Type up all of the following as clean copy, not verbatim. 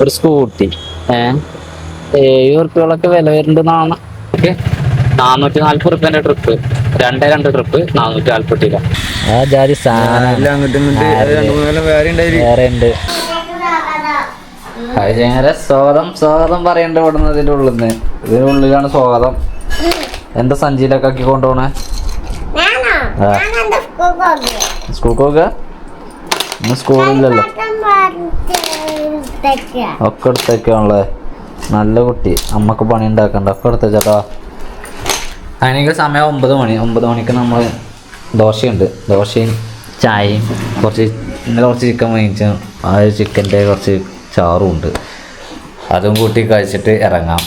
ഒരു സ്കൂട്ടി 7 ഉറുപ്പ്യോളൊക്കെ വില വരുന്നുണ്ടെന്നാണ്. Okay, 440 trip, 2 trip 440 രൂപ. ആ ജാതി സാധനം വേറെ ഉണ്ട്. ഭയങ്കര സ്വാഗതം പറയണ്ട ഇവിടുന്ന്. ഇതിൻ്റെ ഉള്ളിലാണ് സ്വാഗതം. എന്താ സഞ്ചിയിലൊക്കെ ആക്കി കൊണ്ടുപോണേ? സ്കൂൾക്ക് പോക? ഇന്ന് സ്കൂളില്ലല്ലോ. ഒക്കെ എടുത്തേക്കാണല്ലേ. നല്ല കുട്ടി, അമ്മക്ക് പണി ഉണ്ടാക്കണ്ട. ഒക്കെ എടുത്തേച്ചാട്ടോ. അതിനെങ്കിൽ സമയം 9 മണി. 9 മണിക്ക് നമ്മൾ ദോശയുണ്ട്. ദോശയും ചായയും ഇന്നലെ കുറച്ച് ചിക്കൻ വാങ്ങിച്ചു. ആ ചിക്കൻ്റെ കുറച്ച് ചാറും ഉണ്ട്. അതും കൂട്ടി കഴിച്ചിട്ട് ഇറങ്ങാം.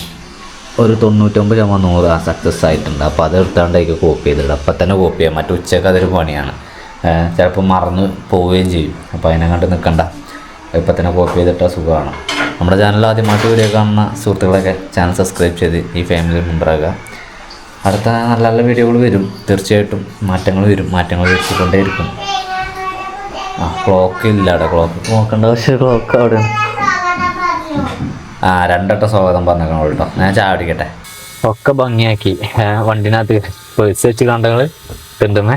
ഒരു 99% സക്സസ് ആയിട്ടുണ്ട്. അപ്പോൾ അത് എടുത്താണ്ടേക്ക് കോപ്പി ചെയ്തിട്ട് അപ്പം തന്നെ കോപ്പി ചെയ്യാം. മറ്റു ഉച്ചയ്ക്ക് അതൊരു പണിയാണ്. ചിലപ്പോൾ മറന്ന് പോവുകയും ചെയ്യും. അപ്പോൾ അതിനെങ്ങാണ്ട് നിൽക്കണ്ട, ഇപ്പം തന്നെ കോപ്പി ചെയ്തിട്ട് സുഖമാണ്. നമ്മുടെ ചാനൽ ആദ്യമായിട്ട് വീഡിയോ കാണുന്ന സുഹൃത്തുക്കളൊക്കെ ചാനൽ സബ്സ്ക്രൈബ് ചെയ്ത് ഈ ഫാമിലി മെമ്പറാകുക. അടുത്ത നല്ല നല്ല വീഡിയോകൾ വരും. തീർച്ചയായിട്ടും മാറ്റങ്ങൾ വരുത്തിക്കൊണ്ടേയിരിക്കും. ക്ലോക്ക് ഇല്ല അവിടെ. ക്ലോക്ക് നോക്കേണ്ട പക്ഷേ ക്ലോക്ക് അവിടെയാണ്. 2 സ്വാഗതം പറഞ്ഞേക്കണം കേട്ടോ. ഞാൻ ചായ കുടിക്കട്ടെ. ഒക്കെ ഭംഗിയാക്കി വണ്ടിനകത്ത് പേഴ്സ് വെച്ച് കണ്ടങ്ങൾ തിണ്ടുമേ.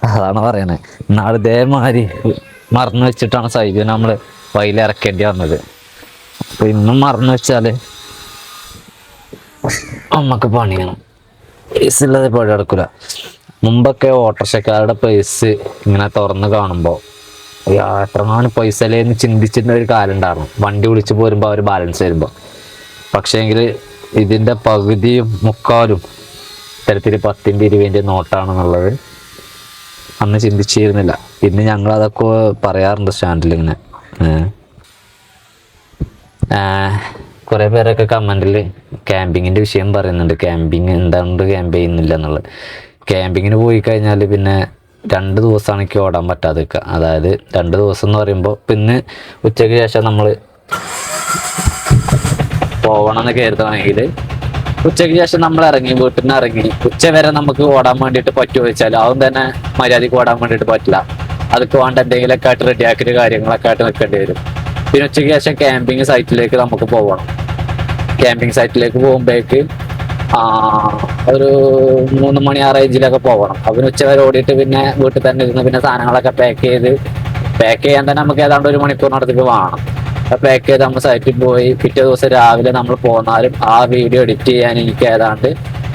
അതാണ് പറയണേ. നാളെ ഇതേമാതിരി മറന്നു വെച്ചിട്ടാണ് സൈബിനെ നമ്മൾ വയലിറക്കേണ്ടി വന്നത്. അപ്പോൾ ഇന്നും മറന്നു വെച്ചാൽ നമുക്ക് പണിയാണ്. പേഴ്സ് ഇല്ലാതെ പഴി എടുക്കില്ല. മുമ്പൊക്കെ ഓട്ടോറിക്ഷക്കാരുടെ പേഴ്സ് ഇങ്ങനെ തുറന്ന് കാണുമ്പോൾ എത്രങ്ങാനും പൈസയിലേന്ന് ചിന്തിച്ചിരുന്ന ഒരു കാലം ഉണ്ടായിരുന്നു. വണ്ടി വിളിച്ച് പോരുമ്പോൾ അവർ ബാലൻസ് വരുമ്പോൾ. പക്ഷേങ്കിൽ ഇതിൻ്റെ പകുതിയും മുക്കാലും ഇത്തരത്തിൽ 10-ൻ്റെ 20-ൻ്റെ നോട്ടാണെന്നുള്ളത് അന്ന് ചിന്തിച്ചിരുന്നില്ല. ഇന്ന് ഞങ്ങളതൊക്കെ പറയാറുണ്ട് സ്റ്റാൻഡിൽ ഇങ്ങനെ. കുറേ പേരൊക്കെ കമൻറ്റിൽ ക്യാമ്പിങ്ങിൻ്റെ വിഷയം പറയുന്നുണ്ട്. ക്യാമ്പിങ് എന്തുകൊണ്ട് ക്യാമ്പ് ചെയ്യുന്നില്ല എന്നുള്ളത്. ക്യാമ്പിങ്ങിന് പോയി കഴിഞ്ഞാൽ പിന്നെ 2 ദിവസമാണ് എനിക്ക് ഓടാൻ പറ്റാതെ നിൽക്കുക. അതായത് 2 ദിവസം എന്ന് പറയുമ്പോൾ പിന്നെ ഉച്ചയ്ക്ക് ശേഷം നമ്മൾ പോകണം എന്ന് കരുതുകയാണെങ്കിൽ ഉച്ചയ്ക്ക് ശേഷം നമ്മൾ വീട്ടിൽ നിന്ന് ഇറങ്ങി ഉച്ച വരെ നമുക്ക് ഓടാൻ വേണ്ടിയിട്ട് പറ്റുമോ വെച്ചാൽ അതും തന്നെ മര്യാദയ്ക്ക് ഓടാൻ വേണ്ടിയിട്ട് പറ്റില്ല. അതൊക്കെ വേണ്ട എന്തെങ്കിലുമൊക്കെ ആയിട്ട് റെഡിയാക്കിയിട്ട് കാര്യങ്ങളൊക്കെ ആയിട്ട് നിൽക്കേണ്ടി വരും. പിന്നെ ഉച്ചയ്ക്ക് ശേഷം ക്യാമ്പിങ് സൈറ്റിലേക്ക് നമുക്ക് പോകണം. ക്യാമ്പിങ് സൈറ്റിലേക്ക് പോകുമ്പോഴേക്ക് ഒരു 3 മണി ആ റേഞ്ചിലൊക്കെ പോകണം. അപ്പം ഉച്ചവരെ ഓടിയിട്ട് പിന്നെ വീട്ടിൽ തന്നെ ഇരുന്ന് പിന്നെ സാധനങ്ങളൊക്കെ പാക്ക് ചെയ്യാൻ തന്നെ നമുക്ക് ഏതാണ്ട് 1 മണിക്കൂറിനടുത്തേക്ക് വേണം. പാക്ക് ചെയ്ത് നമ്മൾ സൈറ്റിൽ പോയി പിറ്റേ ദിവസം രാവിലെ നമ്മൾ പോന്നാലും ആ വീഡിയോ എഡിറ്റ് ചെയ്യാൻ എനിക്ക് ഏതാണ്ട്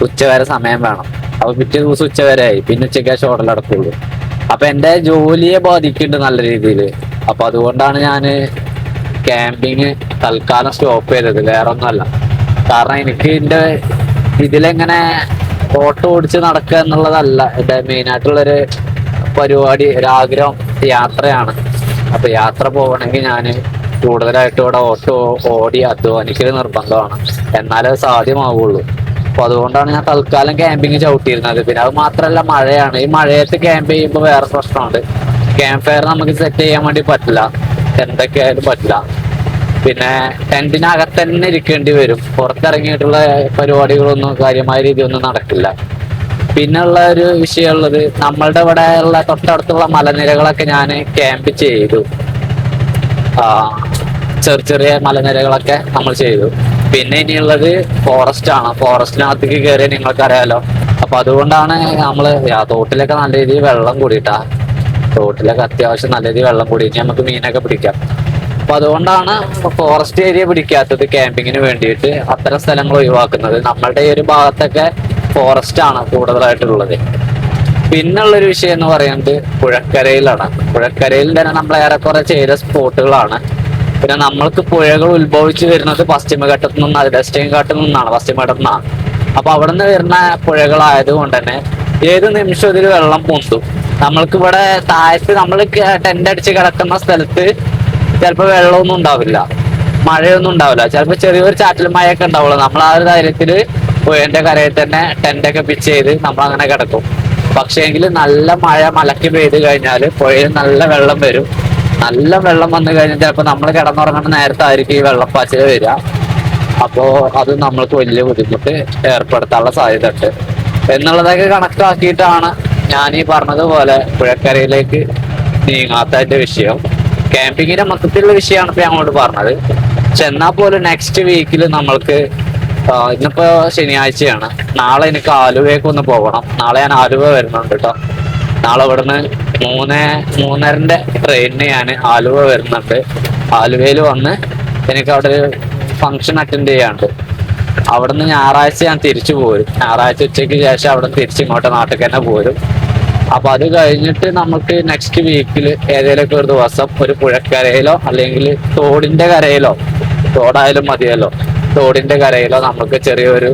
ഉച്ചവരെ സമയം വേണം. അപ്പോൾ പിറ്റേ ദിവസം ഉച്ചവരെ ആയി. പിന്നെ ഉച്ചയ്ക്ക് ശേഷം ഓടലടക്കുള്ളൂ. അപ്പം എൻ്റെ ജോലിയെ ബാധിക്കുന്നുണ്ട് നല്ല രീതിയിൽ. അപ്പം അതുകൊണ്ടാണ് ഞാൻ ക്യാമ്പിങ് തൽക്കാലം സ്റ്റോപ്പ് ചെയ്തത്. വേറെ ഒന്നുമല്ല. കാരണം എനിക്ക് ഇതിലെങ്ങനെ ഓട്ടോ ഓടിച്ച് നടക്കുക എന്നുള്ളതല്ല എൻ്റെ മെയിനായിട്ടുള്ളൊരു പരിപാടി. ഒരാഗ്രഹം യാത്രയാണ്. അപ്പോൾ യാത്ര പോകണമെങ്കിൽ ഞാൻ കൂടുതലായിട്ടും ഇവിടെ ഓട്ടോ ഓടി അധ്വാനിക്കൽ നിർബന്ധമാണ്. എന്നാലേ അത് സാധ്യമാവുള്ളൂ. അപ്പോൾ അതുകൊണ്ടാണ് ഞാൻ തൽക്കാലം ക്യാമ്പിങ് ചവിട്ടിയിരുന്നത്. പിന്നെ അത് മാത്രമല്ല, മഴയാണ്. ഈ മഴയത്ത് ക്യാമ്പ് ചെയ്യുമ്പോൾ വേറെ പ്രശ്നമുണ്ട്. ക്യാമ്പ് ഫയർ നമുക്ക് സെറ്റ് ചെയ്യാൻ വേണ്ടി പറ്റില്ല. എന്തൊക്കെയായാലും പറ്റില്ല. പിന്നെ ടെന്റിനകത്ത് തന്നെ ഇരിക്കേണ്ടി വരും. പുറത്തിറങ്ങിയിട്ടുള്ള പരിപാടികളൊന്നും കാര്യമായ രീതിയൊന്നും നടക്കില്ല. പിന്നെയുള്ള ഒരു വിഷയമുള്ളത്, നമ്മളുടെ ഇവിടെ ഉള്ള തൊട്ടടുത്തുള്ള മലനിരകളൊക്കെ ഞാൻ ക്യാമ്പ് ചെയ്തു. ചെറിയ മലനിരകളൊക്കെ നമ്മൾ ചെയ്തു. പിന്നെ ഇനിയുള്ളത് ഫോറസ്റ്റ് ആണ്. ഫോറസ്റ്റിനകത്തേക്ക് കയറിയാൽ നിങ്ങൾക്കറിയാലോ. അപ്പൊ അതുകൊണ്ടാണ് നമ്മള് തോട്ടിലൊക്കെ നല്ല രീതിയിൽ വെള്ളം കൂടിയിട്ടാ. തോട്ടിലൊക്കെ അത്യാവശ്യം നല്ല രീതിയിൽ വെള്ളം കൂടി നമുക്ക് മീനൊക്കെ പിടിക്കാം. അപ്പൊ അതുകൊണ്ടാണ് ഫോറസ്റ്റ് ഏരിയ പിടിക്കാത്തത്. ക്യാമ്പിങ്ങിന് വേണ്ടിയിട്ട് അത്തരം സ്ഥലങ്ങൾ ഒഴിവാക്കുന്നത്. നമ്മളുടെ ഈ ഒരു ഭാഗത്തൊക്കെ ഫോറസ്റ്റ് ആണ് കൂടുതലായിട്ടുള്ളത്. പിന്നുള്ളൊരു വിഷയം എന്ന് പറയുന്നത് പുഴക്കരയിലാണ്. പുഴക്കരയിൽ തന്നെ നമ്മൾ ഏറെക്കുറെ ചെയ്ത സ്പോട്ടുകളാണ്. പിന്നെ നമ്മൾക്ക് പുഴകൾ ഉത്ഭവിച്ചു വരുന്നത് പശ്ചിമഘട്ടത്തു നിന്നാണ്, വെസ്റ്റേൺ ഘാട്ടിൽ നിന്നാണ്, പശ്ചിമഘട്ടത്തിൽ നിന്നാണ്. അപ്പൊ അവിടെ നിന്ന് വരുന്ന പുഴകളായതുകൊണ്ട് തന്നെ ഏത് നിമിഷം ഇതിൽ വെള്ളം പൊന്തും. നമ്മൾക്കിവിടെ താഴത്ത് നമ്മൾ ടെന്റ് അടിച്ച് കിടക്കുന്ന സ്ഥലത്ത് ചിലപ്പോൾ വെള്ളമൊന്നും ഉണ്ടാവില്ല, മഴയൊന്നും ഉണ്ടാവില്ല. ചിലപ്പോൾ ചെറിയൊരു ചാറ്റൽ മഴയൊക്കെ ഉണ്ടാവുള്ളൂ. നമ്മൾ ആ ഒരു ധൈര്യത്തിൽ പുഴന്റെ കരയിൽ തന്നെ ടെന്റൊക്കെ പിച്ച് ചെയ്ത് നമ്മൾ അങ്ങനെ കിടക്കും. പക്ഷേ എങ്കിൽ നല്ല മലക്ക് പെയ്ത് കഴിഞ്ഞാൽ പുഴയിൽ നല്ല വെള്ളം വരും. നല്ല വെള്ളം വന്നു കഴിഞ്ഞാൽ ചിലപ്പോൾ നമ്മൾ കിടന്നുറങ്ങുന്ന നേരത്തായിരിക്കും ഈ വെള്ളപ്പാച്ചിൽ വരിക. അപ്പോൾ അത് നമ്മൾക്ക് വലിയ ബുദ്ധിമുട്ട് ഏർപ്പെടുത്താനുള്ള സാധ്യത ഉണ്ട് എന്നുള്ളതൊക്കെ കണക്കാക്കിയിട്ടാണ് ഞാൻ ഈ പറഞ്ഞതുപോലെ പുഴക്കരയിലേക്ക് നീങ്ങാത്തതിന്റെ വിഷയം. ക്യാമ്പിങ്ങിന്റെ മൊത്തത്തിലുള്ള വിഷയമാണ് ഇപ്പൊ ഞങ്ങളോട് പറഞ്ഞത്. പക്ഷെ എന്നാൽ പോലും നെക്സ്റ്റ് വീക്കിൽ നമ്മൾക്ക് ഇന്നിപ്പോ ശനിയാഴ്ചയാണ്. നാളെ എനിക്ക് ആലുവയ്ക്ക് ഒന്ന് പോകണം. നാളെ ഞാൻ ആലുവ വരുന്നുണ്ട് കേട്ടോ. നാളെ ഇവിടുന്ന് 3:30 ട്രെയിനിന് ഞാൻ ആലുവ വരുന്നുണ്ട്. ആലുവയിൽ വന്ന് എനിക്ക് അവിടെ ഒരു ഫംഗ്ഷൻ അറ്റൻഡ് ചെയ്യാണ്ട്. അവിടുന്ന് ഞായറാഴ്ച ഞാൻ തിരിച്ചു പോരും. ഞായറാഴ്ച ഉച്ചയ്ക്ക് ശേഷം അവിടെ തിരിച്ച് ഇങ്ങോട്ട് നാട്ടിൽ തന്നെ പോരും. അപ്പൊ അത് കഴിഞ്ഞിട്ട് നമുക്ക് നെക്സ്റ്റ് വീക്കിൽ ഏതെങ്കിലുമൊക്കെ ഒരു ദിവസം ഒരു പുഴക്കരയിലോ അല്ലെങ്കിൽ തോടിന്റെ കരയിലോ, തോടായാലും മതിയല്ലോ, തോടിന്റെ കരയിലോ നമുക്ക് ചെറിയൊരു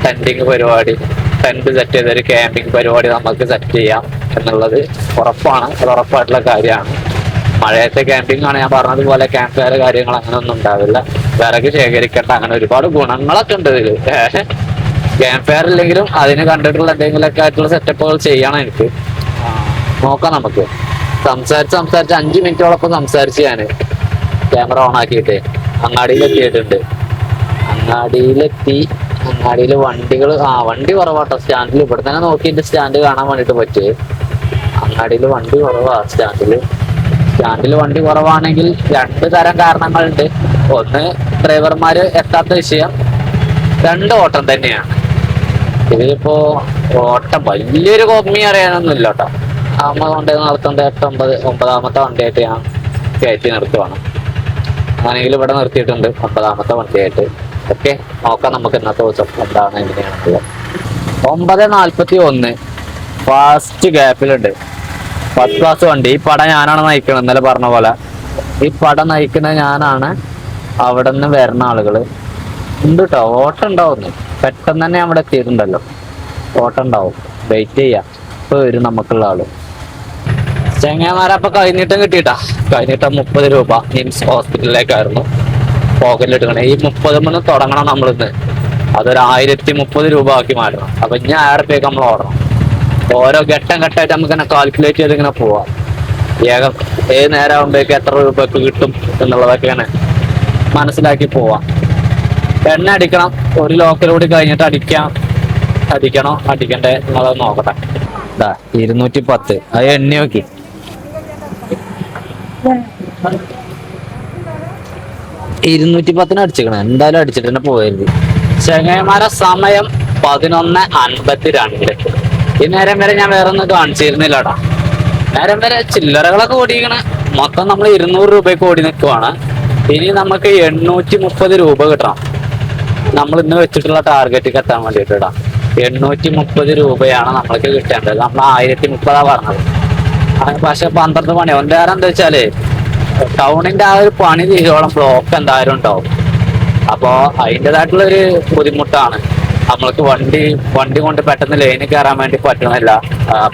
ടെന്റിങ് പരിപാടി, ടെന്റ് സെറ്റ് ചെയ്തൊരു ക്യാമ്പിങ് പരിപാടി നമുക്ക് സെറ്റ് ചെയ്യാം എന്നുള്ളത് ഉറപ്പാണ്. അത് ഉറപ്പായിട്ടുള്ള കാര്യമാണ്. മഴയത്തെ ക്യാമ്പിംഗ് ആണ്. ഞാൻ പറഞ്ഞതുപോലെ ക്യാമ്പ് ഫയർ കാര്യങ്ങൾ അങ്ങനെ ഒന്നും ഉണ്ടാവില്ല. വിറക് ശേഖരിക്കേണ്ട അങ്ങനെ ഒരുപാട് ഗുണങ്ങളൊക്കെ ഉണ്ട് ഇതില്. ക്യാമ്പ് ഫയർ ഇല്ലെങ്കിലും അതിന് കണ്ടിട്ടുള്ള എന്തെങ്കിലുമൊക്കെ ആയിട്ടുള്ള സെറ്റപ്പുകൾ ചെയ്യണം എനിക്ക്. നോക്കാം നമുക്ക്. സംസാരിച്ച് 5 മിനിറ്റോളൊപ്പം സംസാരിച്ച് ഞാൻ ക്യാമറ ഓൺ ആക്കിയിട്ട് അങ്ങാടിയിലെത്തിയിട്ടുണ്ട്. അങ്ങാടിയിൽ വണ്ടികൾ വണ്ടി കുറവാട്ടോ സ്റ്റാൻഡിൽ. ഇവിടെ തന്നെ നോക്കിയിട്ട് സ്റ്റാൻഡ് കാണാൻ വേണ്ടിട്ട് പറ്റും. അങ്ങാടിയിൽ വണ്ടി കുറവാ. സ്റ്റാൻഡിൽ വണ്ടി കുറവാണെങ്കിൽ 2 തരം കാരണങ്ങളുണ്ട്. ഒന്ന് ഡ്രൈവർമാര് എത്താത്ത വിഷയം, 2 ഓട്ടം തന്നെയാണ്. ഇതിലിപ്പോ ഓട്ടം വലിയൊരു കോപ്പി അറിയാനൊന്നുമില്ല കേട്ടോ. അമ്മ കൊണ്ട് നിർത്തേണ്ട 9ാമത്തെ വണ്ടിയായിട്ട് ഞാൻ കയറ്റി നിർത്തുവാണ്. അങ്ങനെയെങ്കിൽ ഇവിടെ നിർത്തിയിട്ടുണ്ട് 9ാമത്തെ വണ്ടിയായിട്ട്. ഓക്കെ, നോക്കാം നമുക്ക് ഇന്നത്തെ ദിവസം എന്താണ് എങ്ങനെയാണെന്നുള്ളത്. 9:41 ഫാസ്റ്റ് ഗ്യാപ്പിലുണ്ട്. ഫസ്റ്റ് ക്ലാസ് വണ്ടി. ഈ പട ഞാനാണ് നയിക്കുന്നത്. ഇന്നലെ പറഞ്ഞ പോലെ ഈ പട നയിക്കുന്നത് ഞാനാണ്. അവിടെ നിന്ന് വരുന്ന ആളുകള് ഉണ്ട് കേട്ടോ. ഓട്ടം ഉണ്ടാവുന്നു. പെട്ടെന്ന് തന്നെ അവിടെ എത്തിയിട്ടുണ്ടല്ലോ. ഓട്ടം ഉണ്ടാവും. വെയിറ്റ് ചെയ്യാം. ഇപ്പൊ വരും നമുക്കുള്ള ആള്. ചെങ്ങന്മാരപ്പൊ കൈനീട്ടം കിട്ടിയിട്ടാ. കൈനീട്ടം 30 രൂപ നിംസ് ഹോസ്പിറ്റലിലേക്കായിരുന്നു പോക്കറ്റിലിട്ടുകണേ. ഈ 30 തുടങ്ങണം നമ്മളിന്ന്. അതൊരു 1030 രൂപ ആക്കി മാറ്റണം. അപ്പൊ ഇനി 1000 രൂപയ്ക്ക് നമ്മൾ ഓടണം. ഓരോ ഘട്ടമായിട്ട് നമുക്ക് ഇങ്ങനെ കാൽക്കുലേറ്റ് ചെയ്ത് ഇങ്ങനെ പോവാം. ഏത് നേരം ആകുമ്പോഴേക്ക് എത്ര രൂപയ്ക്ക് കിട്ടും എന്നുള്ളതൊക്കെ ഇങ്ങനെ മനസ്സിലാക്കി പോവാം. എണ്ണ അടിക്കണം. ഒരു ലോക്കൽ കൂടി കഴിഞ്ഞിട്ട് അടിക്കണോ അടിക്കണ്ടേ എന്നുള്ളത് നോക്കട്ടെ. 210. അത് എണ്ണി നോക്കി. 210 അടിച്ചിക്കണേ. എന്തായാലും അടിച്ചിട്ട് തന്നെ പോയത്. ചെങ്ങന്മാരെ സമയം 11:52. ഈ നേരം വരെ ഞാൻ വേറെ ഒന്നും കാണിച്ചിരുന്നില്ലടാ. നേരം വരെ ചില്ലറകളൊക്കെ ഓടിക്കണ. മൊത്തം നമ്മൾ 200 രൂപയ്ക്ക് ഓടി നിൽക്കുവാണ്. ഇനി നമുക്ക് 830 രൂപ കിട്ടണം. നമ്മൾ ഇന്ന് വെച്ചിട്ടുള്ള ടാർഗറ്റിക്ക് എത്താൻ വേണ്ടിയിട്ടാ. 830 രൂപയാണ് നമ്മൾക്ക് കിട്ടേണ്ടത്. നമ്മൾ 1030 പറഞ്ഞത്. പക്ഷെ 12 മണി. ഒന്നേരം എന്താ വെച്ചാല് ടൗണിന്റെ ആ ഒരു പണി തീരോളം ബ്ലോക്ക് എന്തായാലും ഉണ്ടാവും. അപ്പോ അതിൻ്റെതായിട്ടുള്ളൊരു ബുദ്ധിമുട്ടാണ്. നമ്മൾക്ക് വണ്ടി കൊണ്ട് പെട്ടെന്ന് ലൈനിൽ കയറാൻ വേണ്ടി പറ്റുന്നില്ല.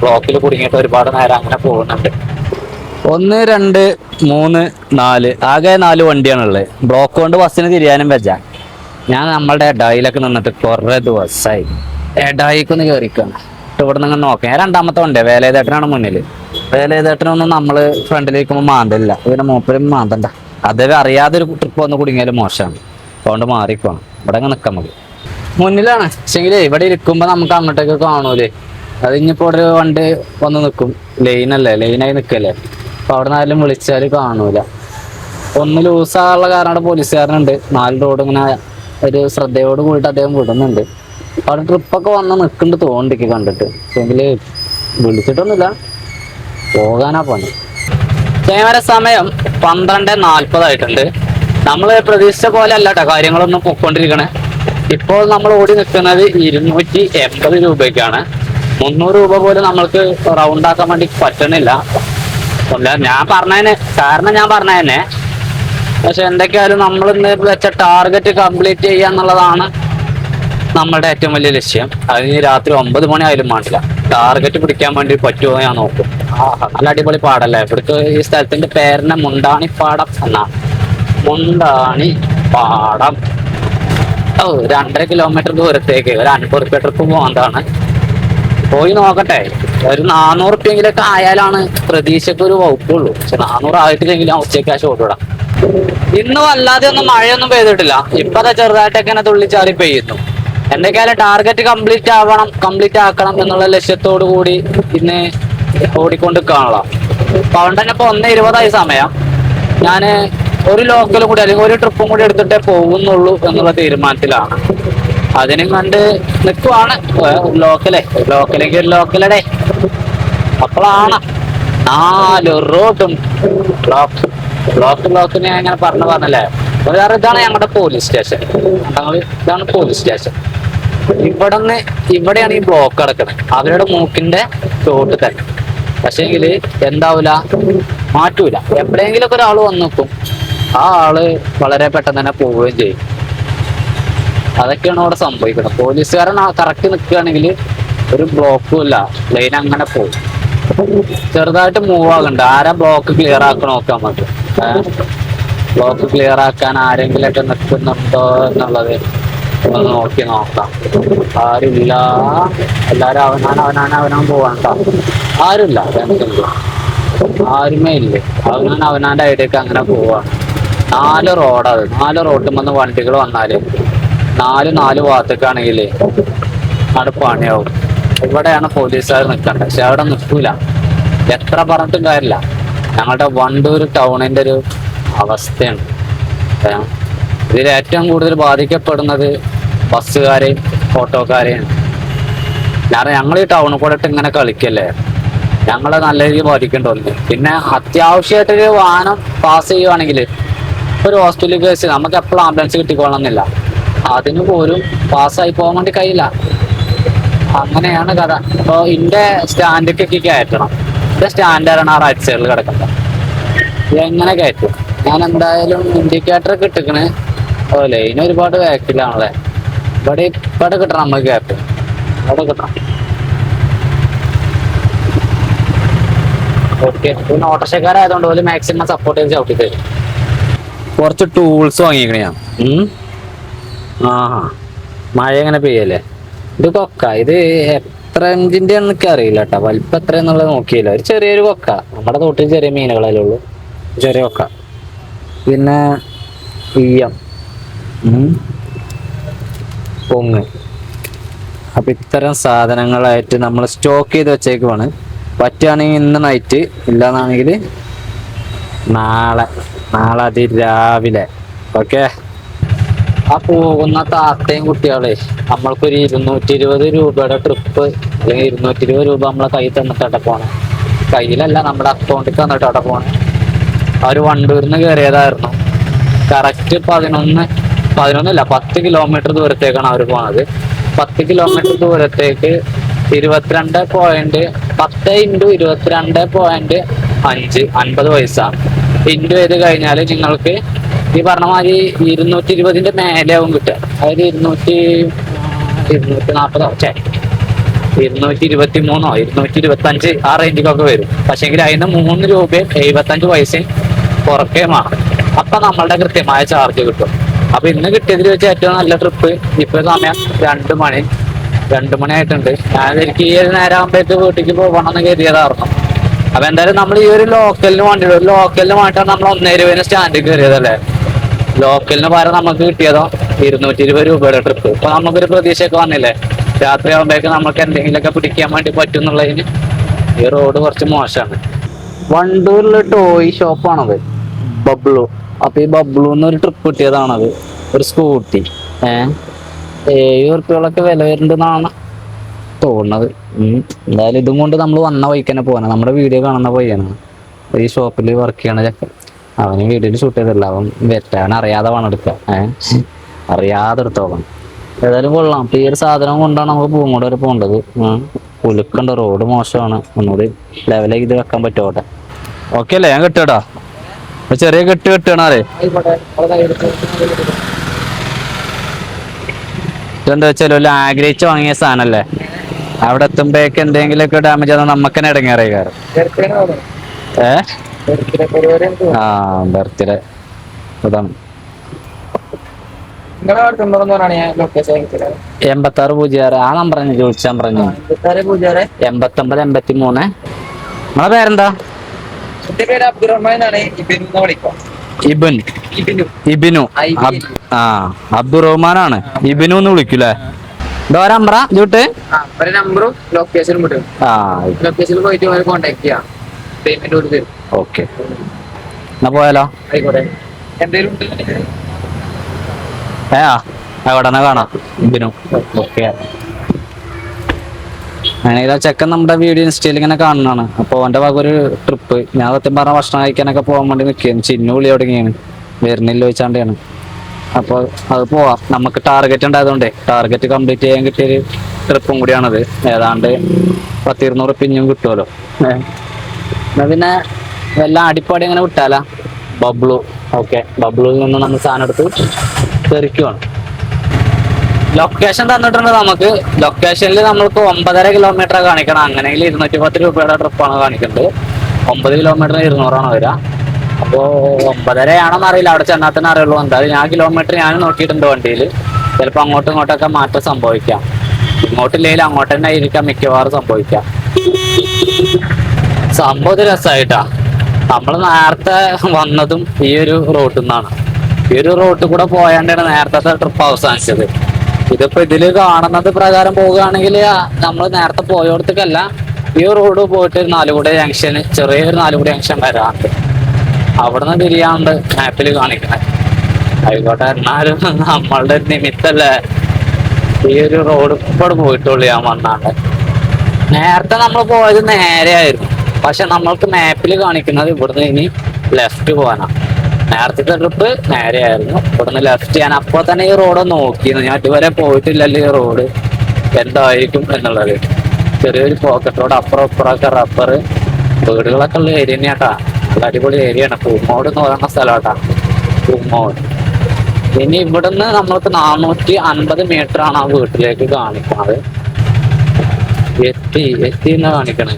ബ്ലോക്കിൽ കുടുങ്ങിയിട്ട് ഒരുപാട് നേരം അങ്ങനെ പോകുന്നുണ്ട്. 1, 2, 3, 4 ആകെ 4 വണ്ടിയാണുള്ളത്. ബ്ലോക്ക് കൊണ്ട് ബസ്സിന് തിരിയാനും വെച്ചാൽ ഞാൻ നമ്മളുടെ എഡായിലൊക്കെ നിന്നിട്ട് കുറെ ദിവസമായി. എഡായിക്കൊന്ന് കയറിക്കാണ്. ഇവിടെ നിന്ന് നോക്കാം. ഞാൻ 2ാമത്തെ വണ്ടിയാണ്. വേലേതേട്ടനാണ് മുന്നിൽ. വേലേതേട്ടനൊന്നും നമ്മള് ഫ്രണ്ടിലിരിക്കുമ്പോൾ മാന്തല്ല. പിന്നെ മൂപ്പരും മാന്തണ്ട. അദ്ദേഹം അറിയാതൊരു ട്രിപ്പ് വന്ന് കുടുങ്ങിയാലും മോശമാണ്. അതുകൊണ്ട് മാറിക്കോണം. ഇവിടെ അങ്ങ് നിൽക്കാൻ മതി. മുന്നിലാണ് പക്ഷെങ്കിലേ ഇവിടെ ഇരിക്കുമ്പോ നമുക്ക് അങ്ങോട്ടേക്ക് കാണൂലേ. അത് ഇനിയിപ്പോ ഒരു വണ്ടി വന്ന് നിൽക്കും. ലൈനായി നിൽക്കല്ലേ. അപ്പൊ അവിടെ നിന്നാലും വിളിച്ചാല് കാണൂല. ഒന്ന് ലൂസാകാനുള്ള കാരണം അവിടെ പോലീസുകാരനുണ്ട്. 4 റോഡ് ഇങ്ങനെ ഒരു ശ്രദ്ധയോട് കൂടിയിട്ട് അദ്ദേഹം വിടുന്നുണ്ട്. അവിടെ ട്രിപ്പൊക്കെ വന്ന് നിൽക്കുന്നുണ്ട് തോണ്ടിക്ക് കണ്ടിട്ട്. പക്ഷെങ്കില് വിളിച്ചിട്ടൊന്നുമില്ല. പോകാനാ പണി. ക്യാമറ സമയം 12:40 ആയിട്ടുണ്ട്. നമ്മള് പ്രതീക്ഷിച്ച പോലെ അല്ല കേട്ടോ കാര്യങ്ങളൊന്നും പൊയ്ക്കൊണ്ടിരിക്കണേ. ഇപ്പോൾ നമ്മൾ ഓടി നിൽക്കുന്നത് 280 രൂപയ്ക്കാണ്. 300 രൂപ പോലും നമ്മൾക്ക് റൗണ്ട് ആക്കാൻ വേണ്ടി പറ്റണില്ല. ഞാൻ പറഞ്ഞതന്നെ. പക്ഷെ എന്തൊക്കെയായാലും നമ്മൾ ഇന്ന് വെച്ച ടാർഗറ്റ് കംപ്ലീറ്റ് ചെയ്യുക എന്നുള്ളതാണ് നമ്മളുടെ ഏറ്റവും വലിയ ലക്ഷ്യം. അതിന് രാത്രി 9 മണി ആയാലും വേണ്ടില്ല. ടാർഗറ്റ് പിടിക്കാൻ വേണ്ടി പറ്റുമോ ഞാൻ നോക്കും. നല്ല അടിപൊളി പാടല്ലേ. ഇവിടുത്തെ ഈ സ്ഥലത്തിന്റെ പേരിനെ മുണ്ടാണിപ്പാടം എന്നാ. മുണ്ടാണിപ്പാടം. 2.5 കിലോമീറ്റർ ദൂരത്തേക്ക് ഒരു 50 റുപ്യ ട്രിപ്പ് പോകാതാണ്. പോയി നോക്കട്ടെ. ഒരു 400 റുപ്യെങ്കിലൊക്കെ ആയാലാണ് പ്രതീക്ഷയ്ക്ക് ഒരു വകുപ്പുള്ളൂ. പക്ഷെ 400 ആയിട്ടില്ലെങ്കിലും ഉച്ചയ്ക്ക് കാശ് ഓടിവിടാം. ഇന്ന് വല്ലാതെ ഒന്നും മഴയൊന്നും പെയ്തിട്ടില്ല. ഇപ്പത്തെ ചെറുതായിട്ടൊക്കെ ഇങ്ങനെ തുള്ളിച്ചാറി പെയ്യുന്നു. എന്തൊക്കെയായാലും ടാർഗറ്റ് കംപ്ലീറ്റ് ആക്കണം എന്നുള്ള ലക്ഷ്യത്തോടു കൂടി ഇന്ന് ഓടിക്കൊണ്ട് കാണാം. അപ്പൊ അതുകൊണ്ട് തന്നെ ഇപ്പൊ 1:20 സമയം. ഞാന് ഒരു ലോക്കലും കൂടി അല്ലെങ്കിൽ ഒരു ട്രിപ്പും കൂടി എടുത്തിട്ടേ പോകുന്നുള്ളൂ എന്നുള്ള തീരുമാനത്തിലാണ്. അതിനും കണ്ട് നിൽക്കുവാണ്. ലോക്കലെങ്കിൽ ലോക്കലടേ. അപ്പോഴാണ് 4 റോഡും ബ്ലോക്കിനെ അങ്ങനെ പറഞ്ഞല്ലേ. ഇതാണ് ഞങ്ങളുടെ പോലീസ് സ്റ്റേഷൻ. ഇതാണ് പോലീസ് സ്റ്റേഷൻ. ഇവിടെയാണ് ഈ ബ്ലോക്ക് കിടക്കുന്നത്, അവരുടെ മൂക്കിന്റെ ചോട്ട് തന്നെ. പക്ഷേങ്കില് എന്താവൂല, മാറ്റൂല. എവിടെയെങ്കിലും ഒക്കെ ഒരാൾ വന്ന് നിൽക്കും, ആ ആള് വളരെ പെട്ടെന്ന് തന്നെ പോവുകയും ചെയ്യും. അതൊക്കെയാണ് ഇവിടെ സംഭവിക്കുന്നത്. പോലീസുകാരൻ കറക്റ്റ് നിൽക്കുകയാണെങ്കിൽ ഒരു ബ്ലോക്കും ഇല്ല, ലൈൻ അങ്ങനെ പോകും. ചെറുതായിട്ട് മൂവ് ആകണ്ട. ആരാ ബ്ലോക്ക് ക്ലിയർ ആക്കണം നോക്കാൻ നമുക്ക്. ബ്ലോക്ക് ക്ലിയർ ആക്കാൻ ആരെങ്കിലൊക്കെ നിൽക്കുന്നുണ്ടോ എന്നുള്ളത് ഒന്ന് നോക്കാം. ആരുമില്ല, എല്ലാരും അവനാൻ പോവാണ്ട. ആരുമില്ല, ആരുമേ ഇല്ലേ. അവനാന്റെ ഐഡിയക്ക് അങ്ങനെ പോവാണ്. 4 റോഡാണ്. 4 റോഡിൽ വന്ന് വണ്ടികൾ വന്നാല് 4 ഭാഗത്തേക്കാണെങ്കില് അവിടെ പണിയാവും. ഇവിടെയാണ് പോലീസുകാർ നിൽക്കേണ്ടത്. പക്ഷെ അവിടെ നിൽക്കൂല. എത്ര പറഞ്ഞിട്ടും കാര്യമില്ല. ഞങ്ങളുടെ വണ്ടൂർ ടൗണിന്റെ ഒരു അവസ്ഥയാണ്. ഇതിൽ ഏറ്റവും കൂടുതൽ ബാധിക്കപ്പെടുന്നത് ബസ്സുകാരെയും ഓട്ടോക്കാരെയും. കാരണം ഞങ്ങൾ ഈ ടൗണിൽ കൂടെ ഇട്ട് ഇങ്ങനെ കളിക്കല്ലേ, ഞങ്ങളെ നല്ല രീതിയിൽ ബാധിക്കേണ്ടതുണ്ട്. പിന്നെ അത്യാവശ്യമായിട്ടൊരു വാഹനം പാസ് ചെയ്യുവാണെങ്കിൽ ഒരു ഹോസ്പിറ്റൽ കേസ് നമുക്ക് എപ്പോഴും ആംബുലൻസ് കിട്ടിക്കൊള്ളണമെന്നില്ല. അതിന് പോലും പാസ്സായി പോകാൻ വേണ്ടി കഴിയില്ല. അങ്ങനെയാണ് കഥ. അപ്പോൾ ഇന്റെ സ്റ്റാൻഡിലേക്ക് കയറ്റണം. എന്റെ സ്റ്റാൻഡാണ് ആ റൈറ്റ് സൈഡിൽ കിടക്കുന്നത്. എങ്ങനെ കയറ്റും? ഞാൻ എന്തായാലും ഇൻഡിക്കേറ്റർ കിട്ടിക്കണ്. ഓ ലൈൻ ഒരുപാട് ബാക്കിലാണല്ലേ. ഇവിടെ കിട്ടണം നമുക്ക് ഗ്യാപ്പ്. ഇവിടെ കിട്ടണം. ഓക്കെ. പിന്നെ ഓട്ടോറിക്ഷക്കാരായതുകൊണ്ട് പോലും മാക്സിമം സപ്പോർട്ട് ചെയ്ത് ചവിട്ടി തരും. കുറച്ച് ടൂൾസ് വാങ്ങിക്കണ ഞാൻ. മഴ എങ്ങനെ പെയ്യല്ലേ. ഇത് കൊക്ക. ഇത് എത്ര ഇഞ്ചിന്റെ എന്നൊക്കെ അറിയില്ല കേട്ടോ. വലിപ്പം എത്ര എന്നുള്ളത് നോക്കിയില്ല. ഒരു ചെറിയൊരു കൊക്ക. നമ്മുടെ തോട്ടിൽ ചെറിയ മീനുകളല്ലേ ഉള്ളൂ. ചെറിയ കൊക്ക. പിന്നെ ഈയം, പൊങ്ങ്. അപ്പൊ ഇത്തരം സാധനങ്ങളായിട്ട് നമ്മൾ സ്റ്റോക്ക് ചെയ്ത് വെച്ചേക്കുവാണ്. പറ്റുകയാണെങ്കിൽ ഇന്ന് നൈറ്റ്, ഇല്ലാന്നാണെങ്കിൽ നാളെ അതിരാവിലെ. ഓക്കെ. ആ പോകുന്ന താത്തയും കുട്ടികളെ നമ്മൾക്കൊരു 220 രൂപയുടെ ട്രിപ്പ്, അല്ലെങ്കിൽ 220 രൂപ നമ്മളെ കയ്യിൽ തന്നിട്ടാ പോണേ. കയ്യിലല്ല, നമ്മുടെ അക്കൗണ്ടിൽ തന്നിട്ടാ പോണേ. അവർ വണ്ടൂരിന്ന് കയറിയതായിരുന്നു. കറക്റ്റ് 10 കിലോമീറ്റർ ദൂരത്തേക്കാണ് അവർ പോണത്. 10 കിലോമീറ്റർ ദൂരത്തേക്ക് 22.10 × 22.5 50 പൈസ ഇൻറ്റു ചെയ്ത് കഴിഞ്ഞാൽ നിങ്ങൾക്ക് ഈ പറഞ്ഞ മാതിരി 220ന്റെ മേലെയാവും കിട്ടുക. അതായത് 240 223 225 ആ റേഞ്ചിലൊക്കെ വരും. പക്ഷെങ്കിൽ അതിന് 3 രൂപയും 75 പൈസയും പുറക്കേമാണ്. അപ്പൊ നമ്മളുടെ കൃത്യമായ ചാർജ് കിട്ടും. അപ്പൊ ഇന്ന് കിട്ടിയതിൽ വെച്ച് ഏറ്റവും നല്ല ട്രിപ്പ് ഇപ്പൊ സമയം 2 മണി ആയിട്ടുണ്ട്. ഞാൻ എനിക്ക് ഈ ഒരു നേരം ആകുമ്പോഴേക്ക് വീട്ടിലേക്ക് പോകണമെന്ന് കരുതിയതായിരുന്നു. അപ്പൊ എന്തായാലും നമ്മൾ ഈ ഒരു ലോക്കലിന് വേണ്ടിയിട്ടാണ് നമ്മൾ 1 രൂപേനെ സ്റ്റാൻഡിൽ കയറിയതല്ലേ. ലോക്കലിന് പകരം നമുക്ക് കിട്ടിയതോ 220 രൂപയുടെ ട്രിപ്പ്. ഇപ്പൊ നമുക്കൊരു പ്രതീക്ഷയൊക്കെ വന്നില്ലേ, രാത്രി ആകുമ്പോഴേക്ക് നമുക്ക് എന്തെങ്കിലുമൊക്കെ പിടിക്കാൻ വേണ്ടി പറ്റും എന്നുള്ളതിന്. ഈ റോഡ് കുറച്ച് മോശമാണ്. വണ്ടൂരിലെ ടോയ് ഷോപ്പാണത്, ബബ്ലു. അപ്പൊ ഈ ബബ്ലുന്ന് ഒരു ട്രിപ്പ് കിട്ടിയതാണത്, ഒരു സ്കൂട്ടി. 7 ഉറുപ്പികളൊക്കെ വില വരുന്നുണ്ടെന്നാണ് തോന്നുന്നത്. എന്തായാലും ഇതും കൊണ്ട് നമ്മൾ വന്ന വഴിക്ക് തന്നെ പോകാനാണ്. നമ്മുടെ വീഡിയോ കാണുന്ന പയ്യാണ് ഈ ഷോപ്പിൽ വർക്ക് ചെയ്യണ ചെക്കൻ. അവന് വീഡിയോയിൽ ഷൂട്ട് ചെയ്തില്ല, അവൻ വെറ്റാൻ അറിയാതെ വേണം എടുക്കുക. അറിയാതെ എടുത്തോളാം. ഏതായാലും കൊള്ളാം. അപ്പൊ ഈ ഒരു സാധനം കൊണ്ടാണ് നമുക്ക് പൂങ്ങോട് വരെ പോകേണ്ടത്. പുലുക്കുണ്ട്, റോഡ് മോശമാണ്. ഒന്നുകൂടി ലെവലേക്ക് ഇത് വെക്കാൻ പറ്റുമോട്ടെ. ഓക്കെ അല്ലേ? ഞാൻ കെട്ടുകടാ, ചെറിയ കെട്ടണാറേ. ഇതെന്താ വെച്ചാൽ ആഗ്രഹിച്ച് വാങ്ങിയ സാധനല്ലേ, അവിടെ എത്തുമ്പോഴേക്ക് എന്തെങ്കിലുമൊക്കെ ഡാമേജ് ആണെന്ന് നമുക്ക് തന്നെ ഇടങ്ങേറേ കാരണം. ബർത്ത്ഡേ അതാണ്. 8606 ആ നമ്പർ തന്നെ ചോദിച്ചാൻ പറഞ്ഞു. 8983. നമ്മളെ പേരെന്താ? ഇബിനു. അബ്ദുറഹ്മാനാണ്. ഇബിനു എന്ന് വിളിക്കൂലേ? നമ്പറാ ജൂട്ട് നമ്പറും ലൊക്കേഷനും പോയിട്ട് കോൺടാക്ട് ചെയ്യാം. പേയ്മെന്റ് കൊടുത്ത്. ഓക്കെ, എന്നാ പോയാലോ? ആയിക്കോട്ടെ. എന്തേലും എവിടെന്നാ കാണാം ഇതിനും. ഓക്കെ, അങ്ങനെ ചെക്കൻ നമ്മുടെ വീഡിയോ ഇൻസ്റ്റയിൽ ഇങ്ങനെ കാണുന്നതാണ്. അപ്പോൾ അവൻ്റെ വക ഒരു ട്രിപ്പ്, ഞാൻ സത്യം പറഞ്ഞ ഭക്ഷണം കഴിക്കാനൊക്കെ പോകാൻ വേണ്ടി നിൽക്കുകയാണ്. ചിന്നു വിളി തുടങ്ങിയാണ്, വരുന്നില്ല വെച്ചാണ്ടാണ്. അപ്പോൾ അത് പോവാം. നമുക്ക് ടാർഗറ്റ് ഉണ്ടായതുകൊണ്ടേ ടാർഗറ്റ് കംപ്ലീറ്റ് ചെയ്യാൻ കിട്ടിയൊരു ട്രിപ്പും കൂടിയാണത്. ഏതാണ്ട് 10-200 പിഞ്ഞും കിട്ടുമല്ലോ. എന്നാ പിന്നെ എല്ലാം അടിപ്പാടി അങ്ങനെ വിട്ടാല. ബബ്ലു, ഓക്കെ, ബബ്ലുവിൽ നിന്ന് നമ്മൾ സാധനം എടുത്ത് തെറിക്കുവാണ്. ലൊക്കേഷൻ തന്നിട്ടുണ്ട് നമുക്ക്. ലൊക്കേഷനിൽ നമ്മൾക്ക് 9.5 കിലോമീറ്റർ കാണിക്കണം. അങ്ങനെയെങ്കിൽ 210 രൂപയുടെ ട്രിപ്പാണ് കാണിക്കുന്നത്. 9 കിലോമീറ്ററിന് 200 വരിക. അപ്പോൾ 9.5 ആണെന്ന് അറിയില്ല, അവിടെ ചെന്നാൽ തന്നെ അറിയുള്ളൂ. എന്തായാലും ഞാൻ കിലോമീറ്റർ ഞാൻ നോക്കിയിട്ടുണ്ട് വണ്ടിയിൽ. ചിലപ്പോൾ അങ്ങോട്ടും ഇങ്ങോട്ടൊക്കെ മാറ്റം സംഭവിക്കാം. ഇങ്ങോട്ടില്ലെങ്കിൽ അങ്ങോട്ട് തന്നെ ആയിരിക്കാം മിക്കവാറും സംഭവിക്കാം. സംഭവം രസമായിട്ടാ. നമ്മൾ നേരത്തെ വന്നതും ഈ ഒരു റോട്ടിൽ നിന്നാണ്. ഈ ഒരു റോട്ടിൽ കൂടെ പോയാണ്ടാണ് നേരത്തെ ട്രിപ്പ് അവസാനിച്ചത്. ഇതിപ്പോ ഇതില് കാണുന്നത് പ്രകാരം പോവുകയാണെങ്കിൽ നമ്മൾ നേരത്തെ പോയോടത്തേക്കല്ല, ഈ റോഡ് പോയിട്ട് ഒരു 4 ജംഗ്ഷൻ, ചെറിയൊരു 4 ജംഗ്ഷൻ വരാണ്ട് അവിടുന്ന് തിരിയാണ്ട് മാപ്പിൽ കാണിക്കണേ. ആയിക്കോട്ടെ, എന്നാലും നമ്മളുടെ ഒരു നിമിത്തല്ലേ ഈ ഒരു റോഡ് ഇപ്പോൾ പോയിട്ടുള്ളൂ. ഞാൻ വന്നാണ്ട് നേരത്തെ നമ്മൾ പോയത് നേരെയായിരുന്നു, പക്ഷെ നമ്മൾക്ക് മാപ്പിൽ കാണിക്കുന്നത് ഇവിടുന്ന് ഇനി ലെഫ്റ്റ് പോകാനാണ്. നേരത്തെ ട്രിപ്പ് നേരെയായിരുന്നു, ഇവിടുന്ന് ലെഫ്റ്റ്. ഞാൻ അപ്പോൾ തന്നെ ഈ റോഡ് നോക്കിയിരുന്നു, ഞാൻ ഇതുവരെ പോയിട്ടില്ലല്ലോ ഈ റോഡ് എന്തായിരിക്കും എന്നുള്ളത്. ചെറിയൊരു പോക്കറ്റ് റോഡ്, അപ്പുറം ഇപ്പുറമൊക്കെ റബ്ബർ വീടുകളൊക്കെ ഉള്ള ഏരിയ തന്നെയാട്ടാ. അടിപൊളി ഏരിയയാണ്. പൂമോട് എന്ന് പറയുന്ന സ്ഥലമാട്ടാ, പൂമോട്. ഇനി ഇവിടുന്ന് നമ്മൾക്ക് 450 മീറ്റർ ആണ് ആ വീട്ടിലേക്ക് കാണിക്കുന്നത്. എത്തി എന്ന് കാണിക്കണേ.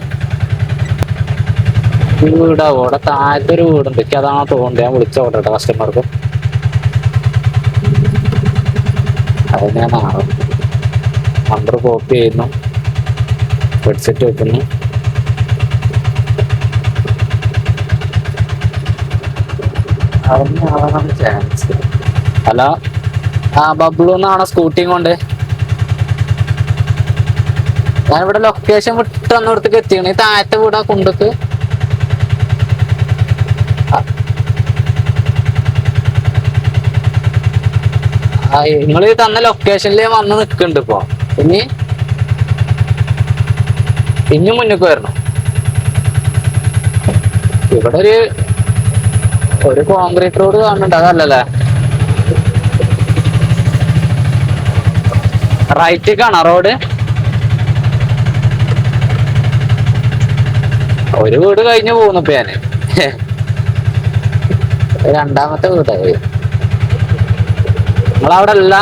വീടാ, അവിടെ താഴത്തൊരു വീടുണ്ട്, എനിക്ക് അതാണോ തോന്നുന്നത്. ഞാൻ വിളിച്ചോട്ടെ കസ്റ്റമർക്ക്. അത് ഞാൻ നമ്പർ കോപ്പി ചെയ്യുന്നു, ഹെഡ്സെറ്റ് വെക്കുന്നു. അതൊന്നും ചാൻസ് അല്ല. ബബ്ലു എന്നാണ് സ്കൂട്ടിയും കൊണ്ട്. ഞാനിവിടെ ലൊക്കേഷൻ വിട്ട് വന്നിടത്തേക്ക് എത്തിയാണ്. ഈ താഴത്തെ വീടാ കുണ്ടക്ക്. നിങ്ങൾ ഈ തന്ന ലൊക്കേഷനിൽ വന്ന് നിൽക്കുന്നുണ്ട് ഇപ്പൊ. ഇനി മുന്നേക്ക് വരണം. ഇവിടെ ഒരു കോൺക്രീറ്റ് റോഡ് കാണുന്നുണ്ട്, അതല്ലല്ലേ? റൈറ്റിക്കാണോ റോഡ്? ഒരു വീട് കഴിഞ്ഞ് പോകുന്നു ഇപ്പൊ ഞാന്. രണ്ടാമത്തെ വീടായി. നിങ്ങളവിടെ അല്ല?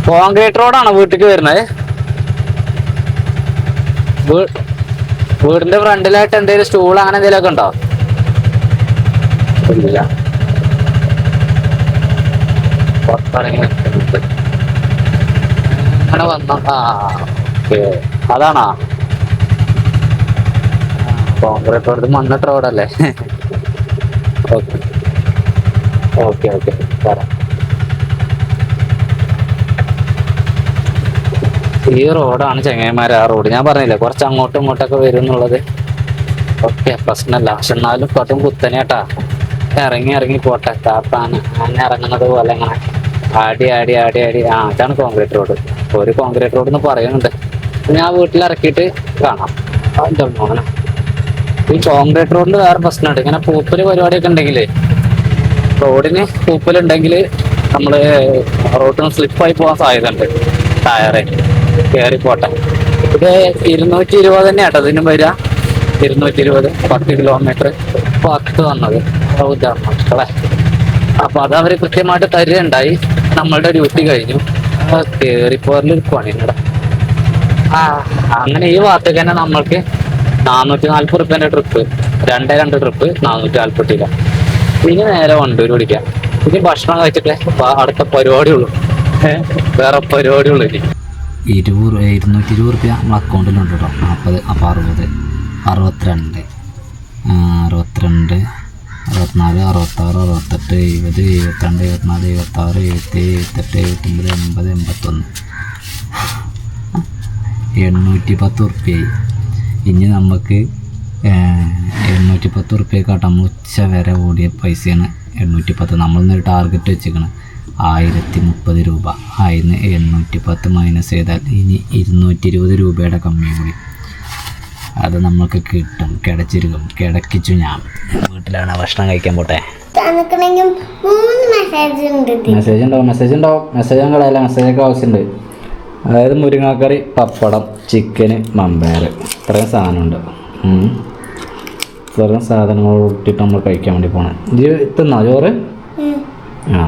കോൺക്രീറ്റ് റോഡാണോ വീട്ടിലേക്ക് വരുന്നത്? വീടിന്റെ ഫ്രണ്ടിലായിട്ട് എന്തെങ്കിലും സ്റ്റൂൾ അങ്ങനെ എന്തെങ്കിലുമൊക്കെ ഉണ്ടോ? ഇല്ല. അങ്ങനെ വന്നോ? അതാണോ കോൺക്രീറ്റ് റോഡ്? മണ്ണിട്ട റോഡല്ലേ? ഓക്കെ ഓക്കെ ഓക്കെ, പറയാം. ഈ റോഡാണ് ചങ്ങായിമാർ. ആ റോഡ് ഞാൻ പറഞ്ഞില്ലേ, കുറച്ച് അങ്ങോട്ടും ഇങ്ങോട്ടൊക്കെ വരും എന്നുള്ളത്. ഓക്കെ, പ്രശ്നമല്ല. പക്ഷെ എന്നാലും കുറച്ചും കുത്തനെട്ടാ. ഇറങ്ങി പോട്ടെ. താപ്പാൻ അങ്ങനെ ഇറങ്ങുന്നത് പോലെ അങ്ങനെ ആടി. അതാണ് കോൺക്രീറ്റ് റോഡ്. ഒരു കോൺക്രീറ്റ് റോഡ് എന്ന് പറയുന്നുണ്ട്. ഞാൻ വീട്ടിലിറക്കിയിട്ട് കാണാം. അതിൻ്റെ മോനെ, ഈ കോൺക്രീറ്റ് റോഡിന് വേറെ പ്രശ്നമുണ്ട്. ഇങ്ങനെ പൂപ്പല് പരിപാടിയൊക്കെ ഉണ്ടെങ്കിലേ, റോഡിന് പൂപ്പലുണ്ടെങ്കിൽ നമ്മള് റോഡിന് സ്ലിപ്പായി പോകാൻ സാധ്യത ഉണ്ട്. ടയറ് കയറിപ്പോട്ടെ. ഇത് 220 തന്നെയാട്ടോ ഇതിനും വരിക. 220, 10 കിലോമീറ്റർ 10 വന്നത് മക്കളെ. അപ്പൊ അത് അവര് കൃത്യമായിട്ട് തരുകയുണ്ടായി. നമ്മളുടെ ഡ്യൂട്ടി കഴിഞ്ഞു. കയറിപ്പോറിൽ പണിയുന്നട. അങ്ങനെ ഈ ഭാഗത്തേക്ക് തന്നെ നമ്മൾക്ക് 440 റുപ്യന്റെ ട്രിപ്പ്, 2 ട്രിപ്പ് 440 രൂപ. ഇനി നേരെ വണ്ടൂര് പിടിക്കാം. ഇനി ഭക്ഷണം കഴിച്ചിട്ട് അടുത്ത പരിപാടി ഉള്ളു. വേറെ പരിപാടി ഉള്ളു. ഇനി 220 റുപ്യ നമ്മളെ അക്കൗണ്ടിലുണ്ട് കേട്ടോ. 40, അപ്പോൾ 60, 62, 62, 64, 66, 68, 70, 72, 74, 76, 77, 78, 79, 80, 81, 810 റുപ്യായി. ഇനി നമുക്ക് 810 കാട്ടാം. നമ്മൾ ഉച്ച വരെ ഓടിയ പൈസയാണ് 810. നമ്മളിന്നൊരു ടാർഗറ്റ് വെച്ചിരിക്കണം 1030 രൂപ. അതിന് 810 മൈനസ് ചെയ്താൽ ഇനി 220 രൂപയുടെ കമ്മി കൂടി അത് നമ്മൾക്ക് കിട്ടും. കിടച്ചിരിക്കും. കിടക്കിച്ചു. ഞാൻ വീട്ടിലാണ് ഭക്ഷണം കഴിക്കാൻ പോട്ടെ. മെസ്സേജ് ഉണ്ടാവും. മെസ്സേജ് കളയല്ല. മെസ്സേജൊക്കെ ആവശ്യമുണ്ട്. അതായത് മുരിങ്ങാക്കറി, പപ്പടം, ചിക്കന്, മമ്പയർ, ഇത്രയും സാധനമുണ്ട്. ഇത്രയും സാധനങ്ങൾ ഇട്ടിട്ട് നമ്മൾ കഴിക്കാൻ വേണ്ടി പോകണം. ഇത് തിന്നോ ചോറ്? ആ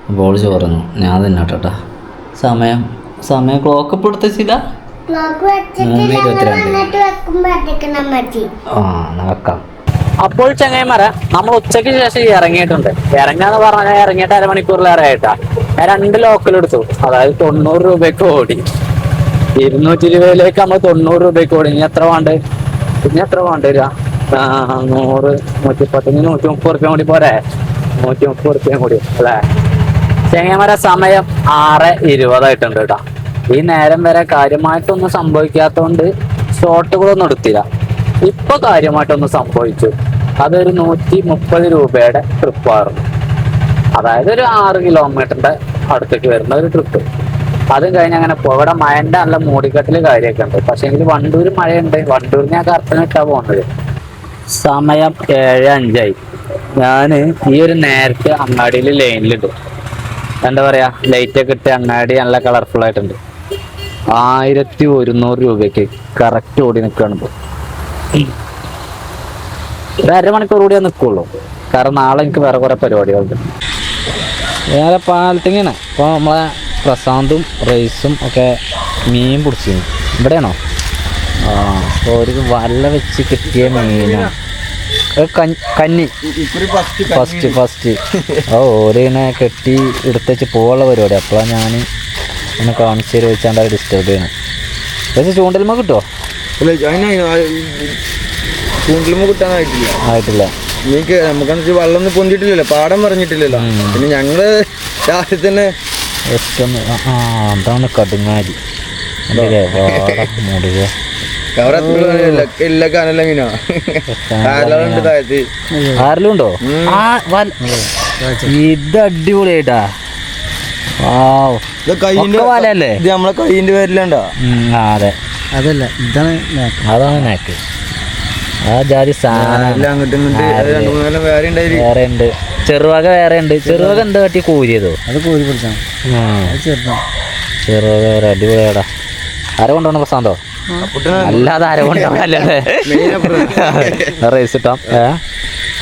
അപ്പോൾ ചോറുന്നു. ഞാൻ തിന്നോട്ടെ. സമയം ക്ലോക്ക് ഇപ്പോൾ എടുത്തില്ല. 3:22. ആ നടക്കാം. അപ്പോൾ ചങ്ങായിമാരെ നമ്മൾ ഉച്ചയ്ക്ക് ശേഷം ഇറങ്ങിയിട്ടുണ്ട്. ഇറങ്ങാന്ന് പറഞ്ഞാൽ ഇറങ്ങിയിട്ട് അരമണിക്കൂറിലേറെ ആയിട്ടാ. ഞാൻ 2 ലോക്കൽ എടുത്തു. അതായത് 90 രൂപയ്ക്ക് ഓടി. 220 നമ്മൾ 90 രൂപയ്ക്ക് ഓടി. ഇനി എത്ര വേണ്ട വരിക? 100, 110, 130 റുപ്യ കൂടി പോരെ? 130 റുപ്യ കൂടി അല്ലേ? ചങ്ങായിമാരെ സമയം 6:20 ആയിട്ടുണ്ട് കേട്ടോ. ഈ നേരം വരെ കാര്യമായിട്ടൊന്നും സംഭവിക്കാത്തതുകൊണ്ട് ഷോട്ടുകളൊന്നും എടുത്തില്ല. ഇപ്പൊ കാര്യമായിട്ടൊന്നും സംഭവിച്ചു. അതൊരു 130 രൂപയുടെ ട്രിപ്പായിരുന്നു. അതായത് ഒരു 6 കിലോമീറ്ററിന്റെ അടുത്തേക്ക് വരുന്ന ഒരു ട്രിപ്പ്. അതും കഴിഞ്ഞ് അങ്ങനെ ഇവിടെ മഴന്റെ നല്ല മൂടിക്കെട്ടില് കാര്യമൊക്കെ ഉണ്ട്. പക്ഷെ എങ്കിൽ വണ്ടൂര് മഴയുണ്ട്. വണ്ടൂരിന് ഞാൻ കറക്റ്റിനിട്ടാ പോകുന്നത്. സമയം 7:05 ഞാന് ഈ ഒരു നേരത്തെ അങ്ങാടിയിൽ ലൈനിലിട്ടു. എന്താ പറയാ, ലൈറ്റൊക്കെ ഇട്ട് അങ്ങാടി നല്ല കളർഫുൾ ആയിട്ടുണ്ട്. 1100 രൂപയ്ക്ക് കറക്റ്റ് ഓടി നിൽക്കുകയാണ് ഇപ്പോൾ. ഒരു അരമണിക്കൂർ കൂടിയേ നിൽക്കുള്ളൂ. കാരണം നാളെ എനിക്ക് വേറെ കുറെ പരിപാടികളുണ്ട്. വേറെ പാലത്തിങ്ങാണ്. ഇപ്പോൾ നമ്മളെ പ്രശാന്തും റൈസും ഒക്കെ മീൻ പിടിച്ചിരുന്നു. ഇവിടെയാണോ? ആ അപ്പോൾ ഒരു വല വെച്ച് കിട്ടിയ മീനാണ്. കന്നി ഫസ്റ്റ് ഓരിങ്ങനെ കെട്ടി എടുത്തേച്ച് പോകാനുള്ള പരിപാടി. അപ്പോഴാണ് ഞാൻ ഒന്ന് കാണിച്ചു തരും വെച്ചാൽ ഡിസ്റ്റർബ് ചെയ്യണം. പക്ഷേ ചൂണ്ടലുമ്പോൾ കിട്ടുമോ? ചൂണ്ടലുമ്പോൾ കിട്ടാനായിട്ടില്ല. എനിക്ക് നമുക്കെന്ന് വെള്ളം ഒന്നും പൊന്തിയിട്ടില്ലല്ലോ, പാടം പറഞ്ഞിട്ടില്ലല്ലോ. പിന്നെ ഞങ്ങള് രാത്രി തന്നെ ജസ്റ്റ് ഒന്ന് അതാണ് കടുങ്ങാരി. എല്ലാ കാനല്ല മീനോ ആരിലുണ്ടോ? ഇത് അടിപൊളിയായിട്ടാ. വലല്ലേ? ഇത് നമ്മളെ കൈയിന്റെ പേരിലുണ്ടോ? അതെ, അതല്ല, അതാണ് നാക്ക്. ആ ജാതി സാധനം വേറെ ഉണ്ട്. ചെറുവക വേറെ ഉണ്ട്. ചെറുവക എന്താ പറ്റി കോരിയതോ? അത് കോരി പിടിച്ചാണ്. ചെറുവക വേറെ അടിപൊളിയാടാ. ആരെ കൊണ്ടുപോകണം പ്രശാന്തോ? അല്ലാതെ ആരെ കൊണ്ടുപോകല്ലേ? റേസ് കിട്ടാം.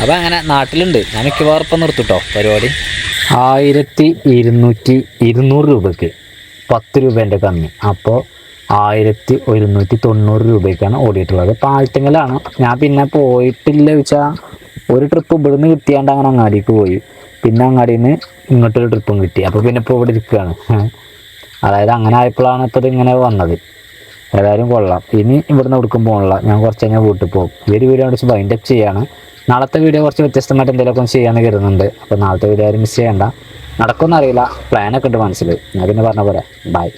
അപ്പം അങ്ങനെ നാട്ടിലുണ്ട്. ഞാൻ മിക്കവാറും ഇപ്പം നിർത്തിട്ടോ പരിപാടി. 1200 രൂപയ്ക്ക് 10 രൂപേൻ്റെ കമ്മി. അപ്പോൾ 1190 രൂപയ്ക്കാണ് ഓടിയിട്ടുള്ളത്. പാലത്തിങ്ങലാണ്. ഞാൻ പിന്നെ പോയിട്ടില്ല വെച്ചാൽ ഒരു ട്രിപ്പ് ഇവിടുന്ന് കിട്ടിയാണ്ട് അങ്ങനെ അങ്ങാടിക്ക് പോയി. പിന്നെ അങ്ങാടിയിൽ നിന്ന് ഇങ്ങോട്ടൊരു ട്രിപ്പും കിട്ടി. അപ്പോൾ പിന്നെ ഇപ്പോൾ ഇവിടെ ഇരിക്കുകയാണ്. അതായത് അങ്ങനെ ആയപ്പോഴാണ് ഇപ്പോൾ ഇതിങ്ങനെ വന്നത്. ഏതായാലും കൊള്ളാം. ഇനി ഇവിടുന്ന് എവിടേക്കും പോകണില്ല. ഞാൻ കുറച്ച് കഴിഞ്ഞാൽ വീട്ടിൽ പോകും. ഈ ഒരു വീഡിയോ കുറച്ച് വൈൻഡ് അപ്പ് ചെയ്യാണ്. നാളത്തെ വീഡിയോ കുറച്ച് വ്യത്യസ്തമായിട്ട് എന്തെങ്കിലുമൊക്കെ ചെയ്യാമെന്ന് കരുതുന്നുണ്ട്. അപ്പോൾ നാളത്തെ വീഡിയോ ആരും മിസ് ചെയ്യണ്ട. നടക്കുമെന്ന് അറിയില്ല. പ്ലാനൊക്കെ ഉണ്ട് മനസ്സിൽ. ഞാൻ പിന്നെ പറഞ്ഞ പോലെ ബൈ.